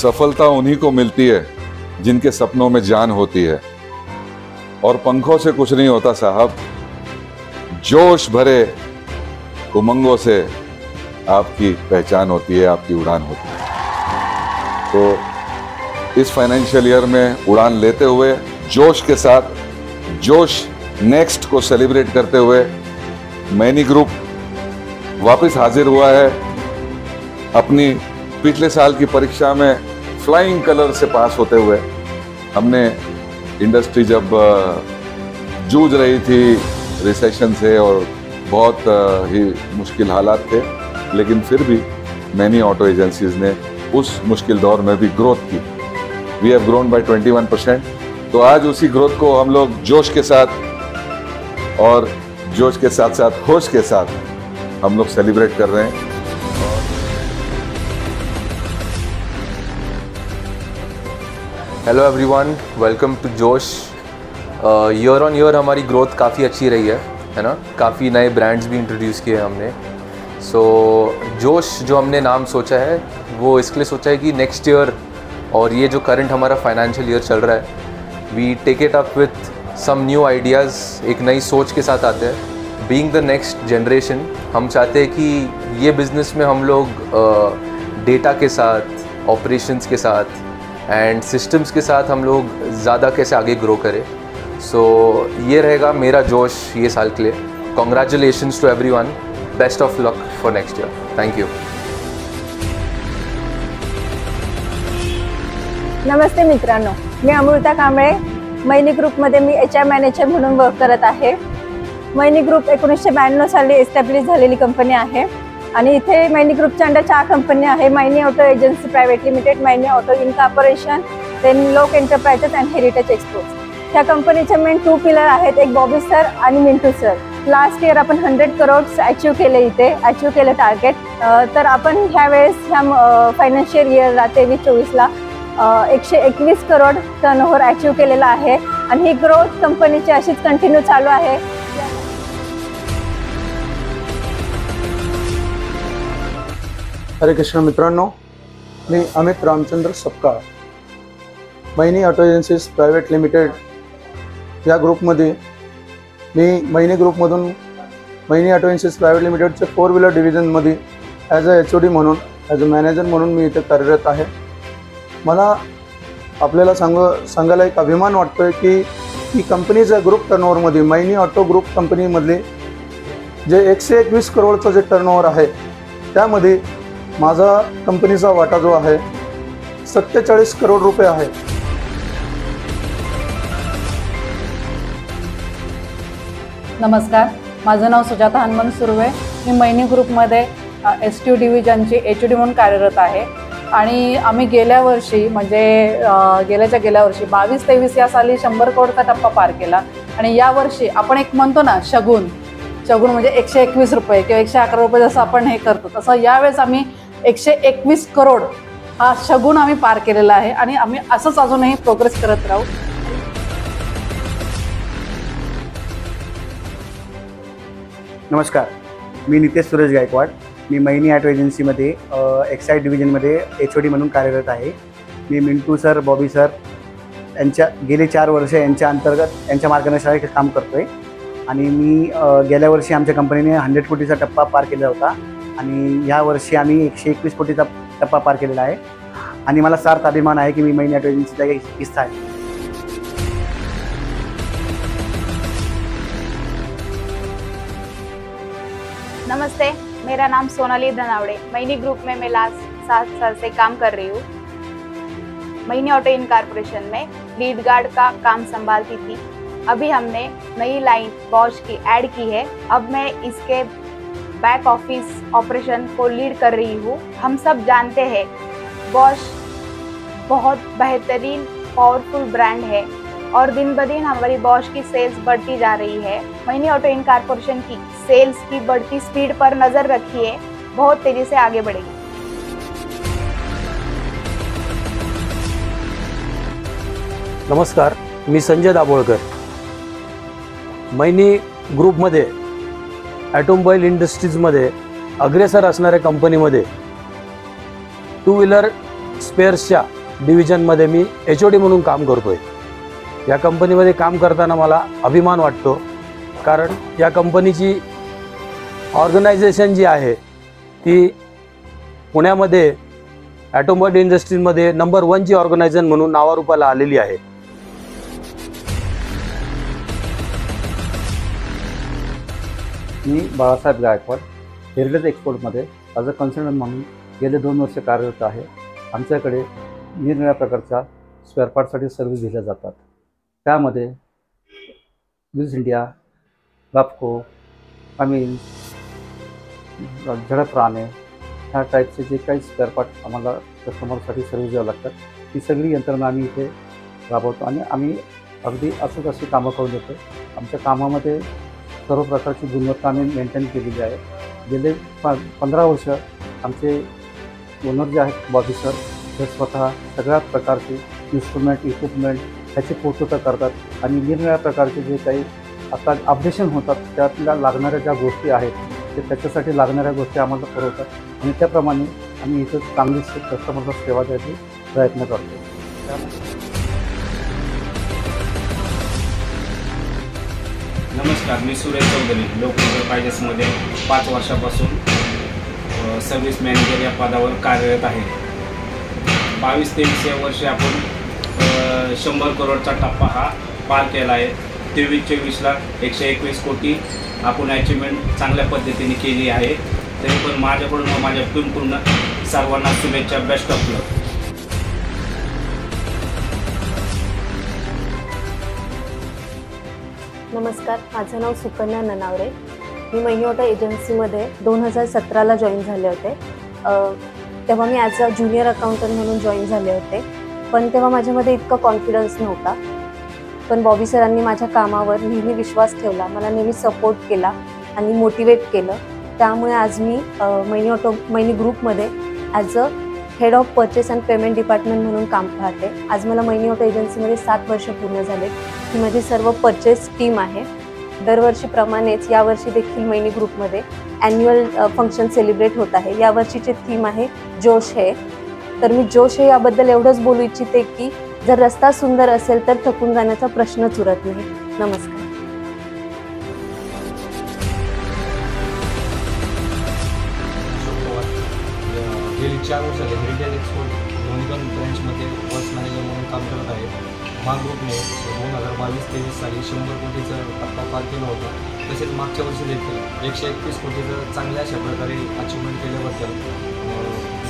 सफलता उन्हीं को मिलती है जिनके सपनों में जान होती है, और पंखों से कुछ नहीं होता साहब, जोश भरे उमंगों से आपकी पहचान होती है, आपकी उड़ान होती है। तो इस फाइनेंशियल ईयर में उड़ान लेते हुए जोश के साथ, जोश नेक्स्ट को सेलिब्रेट करते हुए मैनी ग्रुप वापस हाजिर हुआ है। अपनी पिछले साल की परीक्षा में फ्लाइंग कलर से पास होते हुए, हमने इंडस्ट्री जब जूझ रही थी रिसेशन से और बहुत ही मुश्किल हालात थे, लेकिन फिर भी मैनी ऑटो एजेंसीज ने उस मुश्किल दौर में भी ग्रोथ की। We have grown by 21%। तो आज उसी ग्रोथ को हम लोग जोश के साथ और जोश के साथ साथ होश के साथ हम लोग सेलिब्रेट कर रहे हैं। हेलो एवरीवन, वेलकम टू जोश। ईयर ऑन ईयर हमारी ग्रोथ काफ़ी अच्छी रही है ना। काफ़ी नए ब्रांड्स भी इंट्रोड्यूस किए हमने। जोश जो हमने नाम सोचा है वो इसके लिए सोचा है कि नेक्स्ट ईयर और ये जो करंट हमारा फाइनेंशियल ईयर चल रहा है, we take it up with some new ideas, एक नई सोच के साथ आते हैं। बीइंग द नेक्स्ट जनरेशन, हम चाहते हैं कि ये बिज़नेस में हम लोग डेटा के साथ, ऑपरेशंस के साथ एंड सिस्टम्स के साथ हम लोग ज़्यादा कैसे आगे ग्रो करें। ये रहेगा मेरा जोश ये साल के लिए। Congratulations to everyone, best of luck for next year. Thank you. नमस्ते मित्रांनो, मी अमृता कांबळे। मैनी ग्रुपमध्ये मी HR मॅनेजर म्हणून वर्क करत आहे। मैनी ग्रुप 1992 साली एस्टॅब्लिश झालेली कंपनी आहे आणि इथे मैनी ग्रुपच्या अंडर 4 कंपनी आहे। मैनी ऑटो एजन्सी प्रायव्हेट लिमिटेड, मैनी ऑटो इनकॉर्पोरेशन, देन लोक एंटरप्राइजेस अँड हेरिटेज एक्सपोर्ट्स। ह्या कंपनीचे मेन 2 पिलर आहेत, एक बॉबी सर आणि मिंटू सर। लास्ट इयर आपण 100 करोड्स अचीव केले, अचीव केले टार्गेट। तर आपण ह्यावेळेस ह्या फायनान्शियल इयरला 23-24ला 121 करोड टर्नओव्हर अचीव केलेला आहे आणि ही ग्रोथ कंपनीची अशीच कंटिन्यू चालू आहे। हरे कृष्ण मित्रांनो, मी अमित रामचंद्र सपकाळ, मैनी ऑटो एजन्सीज प्रायव्हेट लिमिटेड या ग्रुपमध्ये मी मैनी ग्रुपमधून मैनी ऑटो एजन्सीज प्रायव्हेट लिमिटेडचे 4 व्हीलर डिव्हिजनमध्ये ॲज अ HOD म्हणून, ॲज अ मॅनेजर म्हणून मी इथे कार्यरत आहे। मला आपल्याला सांगायला एक अभिमान वाटतो आहे की ही कंपनीच्या ग्रुप टर्नओव्हरमध्ये, मैनी ऑटो ग्रुप कंपनीमधले जे 121 करोडचं जे टर्नओव्हर आहे त्यामध्ये माझा कंपनीचा वाटा जो आहे 47 करोड रुपये आहे। नमस्कार, माझं नाव सुजाता हनुमंत सुर्वे। मी मैनी ग्रुपमध्ये STU डिव्हिजनची HOD म्हणून कार्यरत आहे आणि आम्ही गेल्या वर्षी म्हणजे गेल्या वर्षी 22-23 या साली 100 करोडचा टप्पा पार केला आणि या वर्षी आपण एक म्हणतो ना शगुन म्हणजे 121 रुपये किंवा 111 रुपये जसं आपण हे करतो, तसं यावेळेस आम्ही 121 करोड हा शगुन आम्ही पार केलेला आहे आणि आम्ही असंच अजूनही प्रोग्रेस करत राहू। नमस्कार, मी नितेश सुरेश गायकवाड। मी मैनी ऑटो एजन्सीमध्ये एक्साइड डिव्हिजनमध्ये HOD म्हणून कार्यरत आहे। मी मिंटू सर, बॉबी सर यांच्या गेले 4 वर्ष यांच्या अंतर्गत यांच्या मार्गदर्शनाखाली काम करतो आहे आणि मी गेल्या वर्षी आमच्या कंपनीने 100 कोटीचा टप्पा पार केला होता आणि ह्या वर्षी आम्ही 121 कोटीचा टप्पा पार केलेला आहे आणि मला सार्थ अभिमान आहे की मी मैनी ऑटो एजन्सीचा एक हिस्सा आहे। नमस्ते, मेरा नाम सोनाली धनावड़े। मैनी ग्रुप में मैं लास्ट 7 साल से काम कर रही हूँ। मैनी ऑटो इनकॉर्पोरेशन में लीड गार्ड का काम संभालती थी। अभी हमने नई लाइन बॉश की ऐड की है। अब मैं इसके बैक ऑफिस ऑपरेशन को लीड कर रही हूँ। हम सब जानते हैं बॉश बहुत बेहतरीन पावरफुल ब्रांड है और दिन ब दिन हमारी बॉश की सेल्स बढ़ती जा रही है। मैनी ऑटो इनकॉर्पोरेशन की सेल्स की बढ़ती स्पीड पर नज़र रखिए, बहुत तेज़ी से आगे बढ़ेगी। नमस्कार, मी संजय दाभोळकर। मैनी ग्रुपमध्ये ऑटोमोबाईल इंडस्ट्रीजमध्ये अग्रेसर असणाऱ्या कंपनीमध्ये 2 व्हीलर स्पेअर्सच्या डिव्हिजनमध्ये मी HOD म्हणून काम करतोय। या कंपनीमध्ये काम करताना मला अभिमान वाटतो, कारण या कंपनीची ऑर्गनायझेशन जी आहे ती पुण्यामध्ये ॲटोमोबाईल इंडस्ट्रीमध्ये नंबर 1 ची ऑर्गनायझेशन म्हणून नावारूपाला आलेली आहे। मी बाळासाहेब गायकवाड हेरिटेज एक्सपोर्टमध्ये ॲज अ कन्सल्टंट म्हणून गेले 2 वर्ष कार्यरत आहे। आमच्याकडे निरनिराळ्या प्रकारच्या स्पेअर पार्टसाठी सर्व्हिस दिल्या जातात। त्यामध्ये विल्स इंडिया, वाप्को, अमिन्स, झडप राणे ह्या टाईपचे जे काही स्पेअर पार्ट आम्हाला कस्टमरसाठी सर्व्हिस द्यावं लागतात, ती सगळी यंत्रणा आम्ही इथे राबवतो आणि आम्ही अगदी अशी कामं करून देतो। आमच्या कामामध्ये सर्व प्रकारची गुणवत्ता आम्ही मेंटेन केलेली आहे। गेले 15 वर्ष आमचे ओनर जे आहेत बॉबी सर, ते स्वतः सगळ्या प्रकारचे इन्स्ट्रुमेंट इक्विपमेंट ह्याचे पूर्तता करतात आणि निरनिराळ्या प्रकारचे जे काही आता अपडेशन होतात त्यातल्या लागणाऱ्या ज्या गोष्टी आहेत ते त्याच्यासाठी लागणाऱ्या गोष्टी आम्हाला पुरवतात आणि त्याप्रमाणे आम्ही इथं चांगली कस्टमरला सेवा द्यायचा प्रयत्न करतो। नमस्कार, मी सुरेश चौधरी लोकल पायजेसमध्ये 5 वर्षापासून सर्व्हिस मॅनेजर या पदावर कार्यरत आहे। 22-23 या वर्षी आपण 100 करोडचा टप्पा हा पार केला आहे। 23-24ला 121 कोटी आपण अचिव्हमेंट चांगल्या पद्धतीने केली आहे। तरी पण माझ्याकडून व माझ्या टीमकडून सर्वांना शुभेच्छा, बेस्ट ऑफ लक। नमस्कार, माझं नाव सुकन्या ननावरे। मी मैनी ऑटो एजन्सीमध्ये 2017ला जॉईन झाले होते। तेव्हा मी ॲज अ ज्युनियर अकाउंटंट म्हणून जॉईन झाले होते, पण तेव्हा माझ्यामध्ये इतका कॉन्फिडन्स नव्हता। पण बॉबी सरांनी माझ्या कामावर नेहमी विश्वास ठेवला, मला नेहमी सपोर्ट केला आणि मोटिवेट केलं। त्यामुळे आज मी मैनी ग्रुपमध्ये as a head of purchase and payment department म्हणून काम पाहते। आज मला मैनी ऑटो एजन्सीमध्ये 7 वर्ष पूर्ण झाले। ही माझी सर्व परचेस टीम आहे। दरवर्षीप्रमाणेच यावर्षी देखील मैनी ग्रुपमध्ये ॲन्युअल फंक्शन सेलिब्रेट होत आहे। यावर्षीचे थीम आहे जोश है। तर मी जोश है याबद्दल एवढंच बोलू इच्छिते की जर रस्ता सुंदर असेल तर थकून जाण्याचा प्रश्नच उरत नाही। नमस्कार। गेली 4 वर्ष झाले हेरिटेज एक्सपोर्ट दोन्ही ब्रँचमध्ये वर्क्स मॅनेजर म्हणून काम करत आहे। मा ग्रुपने 2022-23 साली 100 कोटीचा टप्पा पार केला होता। तसेच मागच्या वर्षी देखील 121 कोटीचं चांगल्या अशा प्रकारे अचिव्हमेंट केल्याबद्दल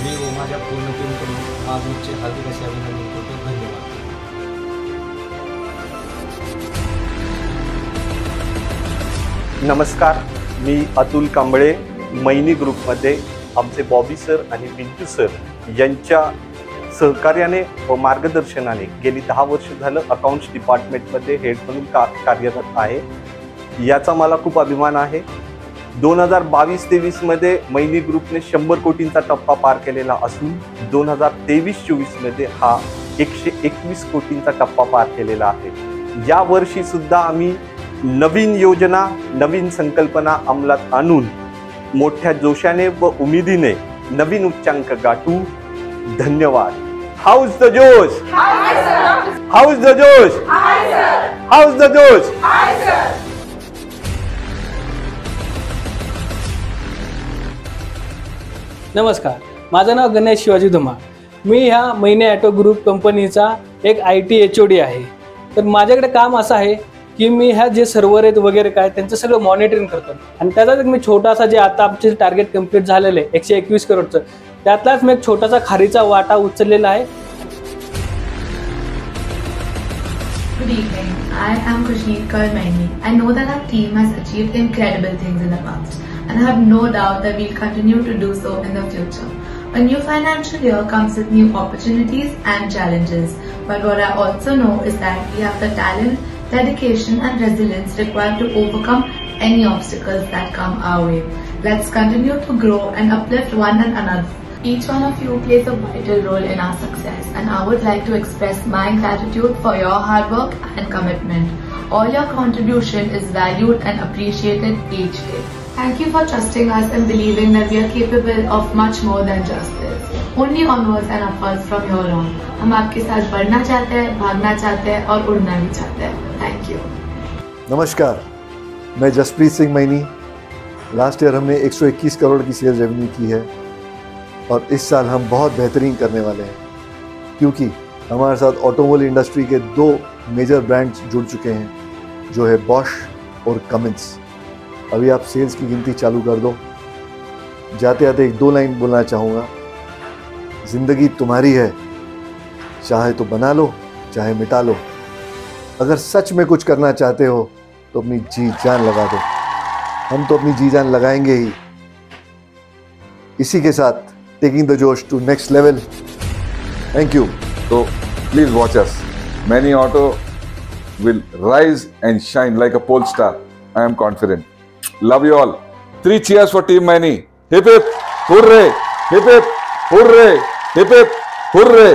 मी व माझ्या पूर्ण टीमकडून मा ग्रुपचे हार्दिक असे अभिनंदन करतो। धन्यवाद। नमस्कार, मी अतुल कांबळे। मैनी ग्रुपमध्ये आमचे बॉबी सर आणि मिंटू सर यांच्या सहकार्याने व मार्गदर्शनाने गेली 10 वर्ष झालं अकाउंट्स डिपार्टमेंटमध्ये हेड म्हणून कार्यरत आहे। याचा मला खूप अभिमान आहे। 2022-23 मध्ये मैनी ग्रुपने 100 कोटींचा टप्पा पार केलेला असून 2023-24 मध्ये हा 121 कोटींचा टप्पा पार केलेला आहे। या वर्षी सुद्धा आम्ही नवीन योजना, नवीन संकल्पना अंमलात आणून मोठ्या जोशाने व उमेदीने नवीन उच्चांक गाठू। धन्यवाद। हाउस द जोश, हाउस द जोश, हाउस द जोश। नमस्कार, माझं नाव गणेश शिवाजी धुमाळ। मी ह्या मैनी ऑटो ग्रुप कंपनीचा एक IT HOD आहे। तर माझ्याकडे काम असं आहे की मी ह्या जे सर्व्हर आहेत वगैरे काय त्यांचं सगळं मॉनिटरिंग करतो आणि त्याचाच एक मी छोटासा जे आता आमचे टार्गेट कंप्लीट झालेलं आहे 121 करोडचं, त्यातलाच मी एक छोटासा खारीचा वाटा उचललेला आहे। Good evening. I am Khushneet Kaur Maini. I know that our team has achieved incredible things in the past, and I have no doubt that we'll continue to do so in the future. A new financial year comes with new opportunities and challenges, but what I also know is that we have the talent, dedication and resilience required to overcome any obstacles that come our way. Let's continue to grow and uplift one and another. Each one of you plays a vital role in our success, and I would like to express my gratitude for your hard work and commitment. All your contribution is valued and appreciated each day. Thank you for trusting us and believing that we are capable of much more than just this. only onwards and upwards from here on. हम आपके साथ बढ़ना चाहते हैं, भागना चाहते हैं और उड़ना भी चाहते हैं. Thank you. नमस्कार, मैं जसप्रीत सिंह मैनी. लास्ट ईयर हमने 121 करोड़ की सेल्स रेवेन्यू की है और इस साल हम बहुत बेहतरीन करने वाले हैं, क्योंकि हमारे साथ ऑटोमोबाइल इंडस्ट्री के 2 मेजर ब्रांड्स जुड़ चुके हैं, जो है बॉश और कमिंस. अभी आप सेल्स की गिनती चालू कर दो. जाते जाते 1-2 लाइन बोलना चाहूँगा. ज़िंदगी तुम्हारी है, चाहे तो बना लो, चाहे मिटा लो. अगर सच में कुछ करना चाहते हो तो अपनी जी जान लगा दो. हम तो अपनी जी जान लगाएंगे ही. इसी के साथ टेकिंग द जोश to next level. Thank you. So please watch us. Maini Auto will rise and shine like a pole star. I am confident. Love you all. 3 cheers for Team Maini. Hip hip, hooray! Hip hip, hooray! Hip hip, hooray!